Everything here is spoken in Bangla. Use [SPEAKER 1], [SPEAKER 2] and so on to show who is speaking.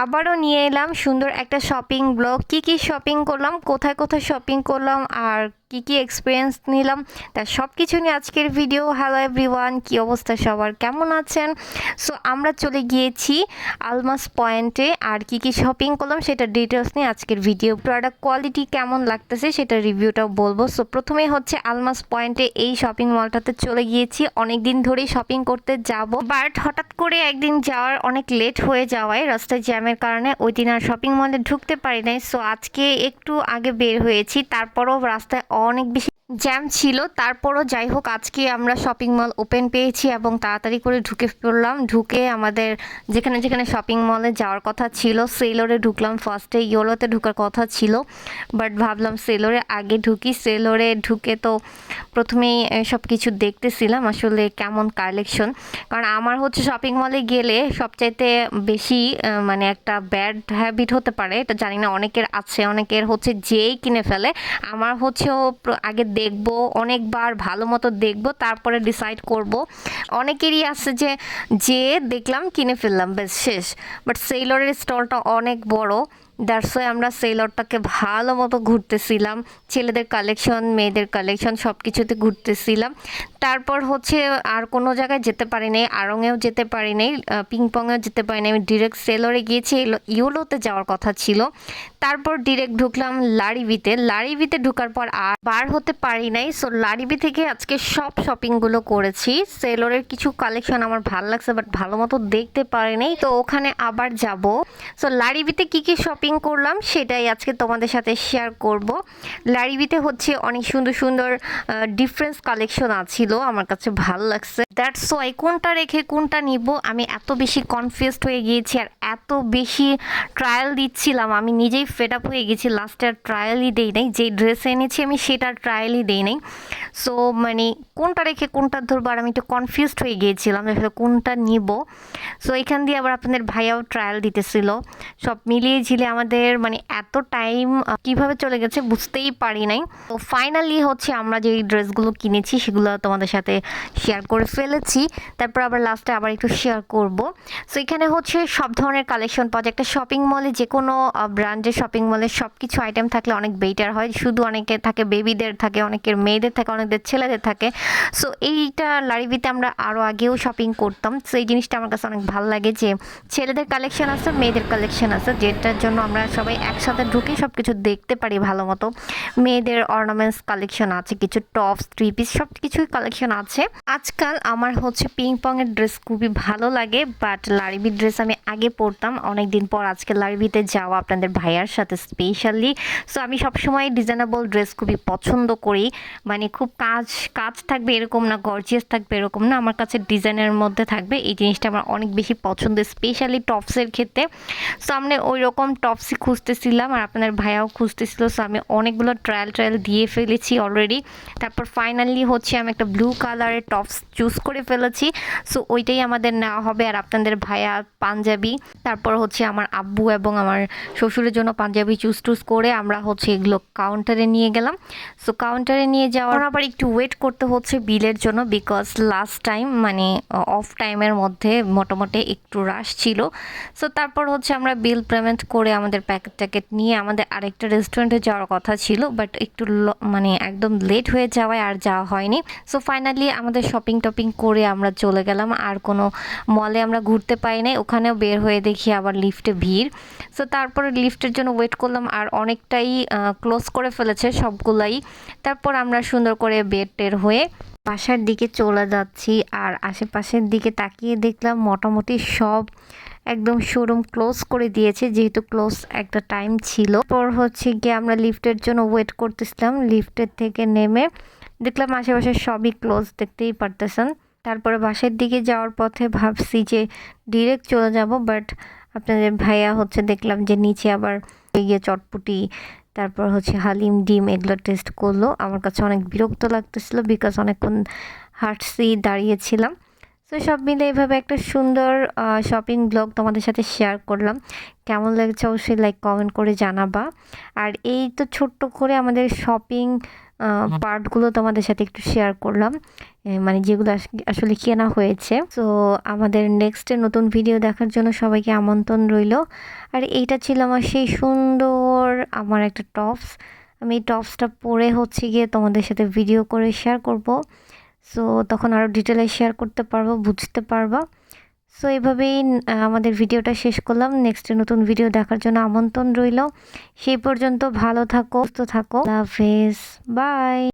[SPEAKER 1] আবারও নিয়ে এলাম সুন্দর একটা শপিং ব্লগ। কি শপিং করলাম, কোথায় কোথায় শপিং করলাম, আর কি এক্সপিরিয়েন্স নিলাম, তার সব কিছু নিয়ে আজকের ভিডিও। হ্যালো এভরিওয়ান, কি অবস্থা সবার, কেমন আছেন? সো আমরা চলে গিয়েছি আলমাস পয়েন্টে, আর কি শপিং করলাম সেটা ডিটেলস নিয়ে আজকের ভিডিও। প্রোডাক্ট কোয়ালিটি কেমন লাগতেছে সেটা রিভিউটাও বলবো। সো প্রথমেই হচ্ছে আলমাস পয়েন্টে এই শপিং মলটাতে চলে গিয়েছি। অনেক দিন ধরেই শপিং করতে যাব, বাট হঠাৎ করে একদিন যাওয়ার অনেক লেট হয়ে যাওয়ায় রাস্তায় জ্যামের কারণে ওই দিন আর শপিং মলে ঢুকতে পারি নাই। সো আজকে একটু আগে বের হয়েছি, তারপরও রাস্তায় অনেক বেশি জ্যাম ছিল। তারপরও যাই হোক, আজকে আমরা শপিং মল ওপেন পেয়েছি এবং তাড়াতাড়ি করে ঢুকে পড়লাম। ঢুকে আমাদের যেখানে যেখানে শপিং মলে যাওয়ার কথা ছিল, সেলরে ঢুকলাম। ফার্স্টে ইয়োলোতে ঢুকার কথা ছিল, বাট ভাবলাম সেলরে আগে ঢুকি। সেলরে ঢুকে তো প্রথমেই সব কিছু দেখতেছিলাম আসলে কেমন কালেকশন। কারণ আমার হচ্ছে শপিং মলে গেলে সবচাইতে বেশি মানে একটা ব্যাড হ্যাবিট হতে পারে, এটা জানি না, অনেকের আছে, অনেকের হচ্ছে যেই কিনে ফেলে। আমার হচ্ছে আগে দেখব, অনেকবার ভালো মতো দেখব, তারপরে ডিসাইড করব। অনেকেরই আছে যে দেখলাম কিনে ফেললাম, বেশ শেষ। বাট সেইলরের স্টলটা অনেক বড়, দ্যাটস ওয়াই আমরা সেইলরটাকে ভালো মতো ঘুরতেছিলাম। ছেলেদের কালেকশন, মেয়েদের কালেকশন সব কিছুতে ঘুরতেছিলাম। তারপর হচ্ছে আর কোনো জায়গায় যেতে পারি নাই, আড়ংয়েও যেতে পারি নাই, পিংপংয়েও যেতে পারি নাই। আমি ডিরেক্ট সেলরে গিয়েছি, ইউলোতে যাওয়ার কথা ছিল। তারপর ডিরেক্ট ঢুকলাম লারিবিতে। লারিবিতে ঢুকার পর আর বার হতে পারি নাই। সো লারিবি থেকে আজকে সব শপিংগুলো করেছি। সেলরের কিছু কালেকশন আমার ভালো লাগছে, বাট ভালো মতো দেখতে পারি নাই, তো ওখানে আবার যাব। সো লারিবিতে কি শপিং করলাম সেটাই আজকে তোমাদের সাথে শেয়ার করব। লারিবিতে হচ্ছে অনেক সুন্দর সুন্দর ডিফারেন্স কালেকশন আছিল, আমার কাছে ভালো লাগছে। দ্যাটস ওয়াই কোনটা রেখে কোনটা নিব আমি এত বেশি কনফিউজড হয়ে গিয়েছি, আর এত বেশি ট্রায়াল দিচ্ছিলাম, আমি নিজেই ফেড আপ হয়ে গেছি। লাস্টে আর ট্রায়ালই দেই নাই, যে ড্রেস এনেছি আমি সেটা ট্রায়ালই দেই নাই। সো মানে কোনটা রেখে কোনটা ধরবো, আর আমি একটু কনফিউজড হয়ে গিয়েছিলাম আসলে কোনটা নিব। সো এখান দিয়ে আবার আপনাদের ভাইয়াও ট্রায়াল দিতেছিল। সব মিলিয়ে ঝিলে আমাদের মানে এত টাইম কিভাবে চলে গেছে বুঝতেই পারি নাই। তো ফাইনালি হচ্ছে আমরা যে ড্রেসগুলো কিনেছি সেগুলো তোমাদের সাথে শেয়ার করে ফেলেছি। তারপর আবার লাস্টে আবার একটু শেয়ার করব। সো এখানে হচ্ছে সব ধরনের কালেকশন পাওয়া যায়। একটা শপিং মলে যে কোনো ব্র্যান্ডের শপিং মলে সব কিছু আইটেম থাকলে অনেক বেটার হয়। শুধু অনেকের থাকে বেবিদের থাকে, অনেকের মেয়েদের থাকে, অনেকের ছেলেদের থাকে। সো এইটা লারিবিতে আমরা আরও আগেও শপিং করতাম। সো এই জিনিসটা আমার কাছে অনেক ভালো লাগে যে ছেলেদের কালেকশন আছে, মেয়েদের কালেকশন আছে, যেটার জন্য আমরা সবাই একসাথে ঢুকে সব কিছু দেখতে পারি ভালো মতো। মেয়েদের অর্নামেন্টস কালেকশন আছে, কিছু টপস, থ্রি পিস, সব কিছুই কালেকশন আছে। আজকাল আমার হচ্ছে পিংপংয়ের ড্রেস খুবই ভালো লাগে, বাট লারিবির ড্রেস আমি আগে পরতাম। অনেক দিন পর আজকে লারিবিতে যাওয়া আপনাদের ভাইয়ার সাথে স্পেশালি। সো আমি সবসময় ডিজাইনেবল ড্রেস খুবই পছন্দ করি, মানে খুব কাজ কাজ থাকবে এরকম না, গর্জিয়াস থাকবে এরকম না, আমার কাছে ডিজাইনের মধ্যে থাকবে, এই জিনিসটা আমার অনেক বেশি পছন্দ, স্পেশালি টপসের ক্ষেত্রে। সো আমি ওই রকম টপসই খুঁজতেছিলাম, আর আপনাদের ভাইয়াও খুঁজতেছিল। সো আমি অনেকগুলো ট্রায়াল দিয়ে ফেলেছি অলরেডি। তারপর ফাইনালি হচ্ছে আমি একটা ব্লু কালারের টপস চুজ করে ফেলেছি। সো ওইটাই আমাদের নেওয়া হবে। আর আপনাদের ভাইয়া পাঞ্জাবি, তারপর হচ্ছে আমার আব্বু এবং আমার শ্বশুরের জন্য পাঞ্জাবি চুজ করে আমরা হচ্ছে এগুলো কাউন্টারে নিয়ে গেলাম। সো কাউন্টারে নিয়ে যাওয়ার আবার একটু ওয়েট করতে হচ্ছে বিলের জন্য, বিকজ লাস্ট টাইম মানে অফ টাইমের মধ্যে মোটামুটি একটু রাশ ছিল। সো তারপর হচ্ছে আমরা বিল পেমেন্ট করে আমাদের প্যাকেট নিয়ে আমাদের আরেকটা রেস্টুরেন্টে যাওয়ার কথা ছিল, বাট একটু মানে একদম লেট হয়ে যাওয়ায় আর যাওয়া হয়নি। সো ফাইনালি আমাদের শপিং টপিং করে আমরা চলে গেলাম। আর কোনো মলে আমরা ঘুরতে পাই নাই, ওখানেও বের হয়ে দেখি আবার লিফটে ভিড়। সো তারপরে লিফটের জন্য ওয়েট করলাম, আর অনেকটাই ক্লোজ করে ফেলেছে সবগুলাই। তারপর আমরা সুন্দর করে বের হয়ে বাসার দিকে চলে যাচ্ছি। আর আশেপাশের দিকে তাকিয়ে দেখলাম মোটামুটি সব একদম শোরুম ক্লোজ করে দিয়েছে, যেহেতু ক্লোজ একটা টাইম ছিল। পর হচ্ছে গিয়ে আমরা লিফটের জন্য ওয়েট করতেছিলাম, লিফটের থেকে নেমে দেখলাম আশেপাশে সবই ক্লোজ, দেখতেই পারতেছেন। তারপরে বাসার দিকে যাওয়ার পথে ভাবছি যে ডিরেক্ট চলে যাব, বাট আপনাদের ভাইয়া হচ্ছে দেখলাম যে নিচে আবার গিয়ে চটপুটি, তারপর হচ্ছে হালিম, ডিম এগুলো টেস্ট করলো। আমার কাছে অনেক বিরক্ত লাগতেছিল, বিকজ অনেকক্ষণ হাঁটছি, দাঁড়িয়েছিলাম। তো সব মিলে এভাবে একটা সুন্দর শপিং ব্লগ তোমাদের সাথে শেয়ার করলাম। কেমন লাগছে অবশ্যই লাইক কমেন্ট করে জানাবা। আর এই তো ছোট্ট করে আমাদের শপিং পার্টগুলো তোমাদের সাথে একটু শেয়ার করলাম, মানে যেগুলো আসলে কেনা হয়েছে। তো আমাদের নেক্সটে নতুন ভিডিও দেখার জন্য সবাইকে আমন্ত্রণ রইল। আর এইটা ছিল আমার সেই সুন্দর আমার একটা টপস। আমি এই টপসটা পরে হচ্ছে গিয়ে তোমাদের সাথে ভিডিও করে শেয়ার করব। সো তখন আরও ডিটেলে শেয়ার করতে পারবো, বুঝতে পারবা। সো এভাবেই আমাদের ভিডিওটা শেষ করলাম। নেক্সট নতুন ভিডিও দেখার জন্য আমন্ত্রণ রইল। সেই পর্যন্ত ভালো থাকো, সুস্থ থাকো। আল্লাহ হাফেজ, বাই।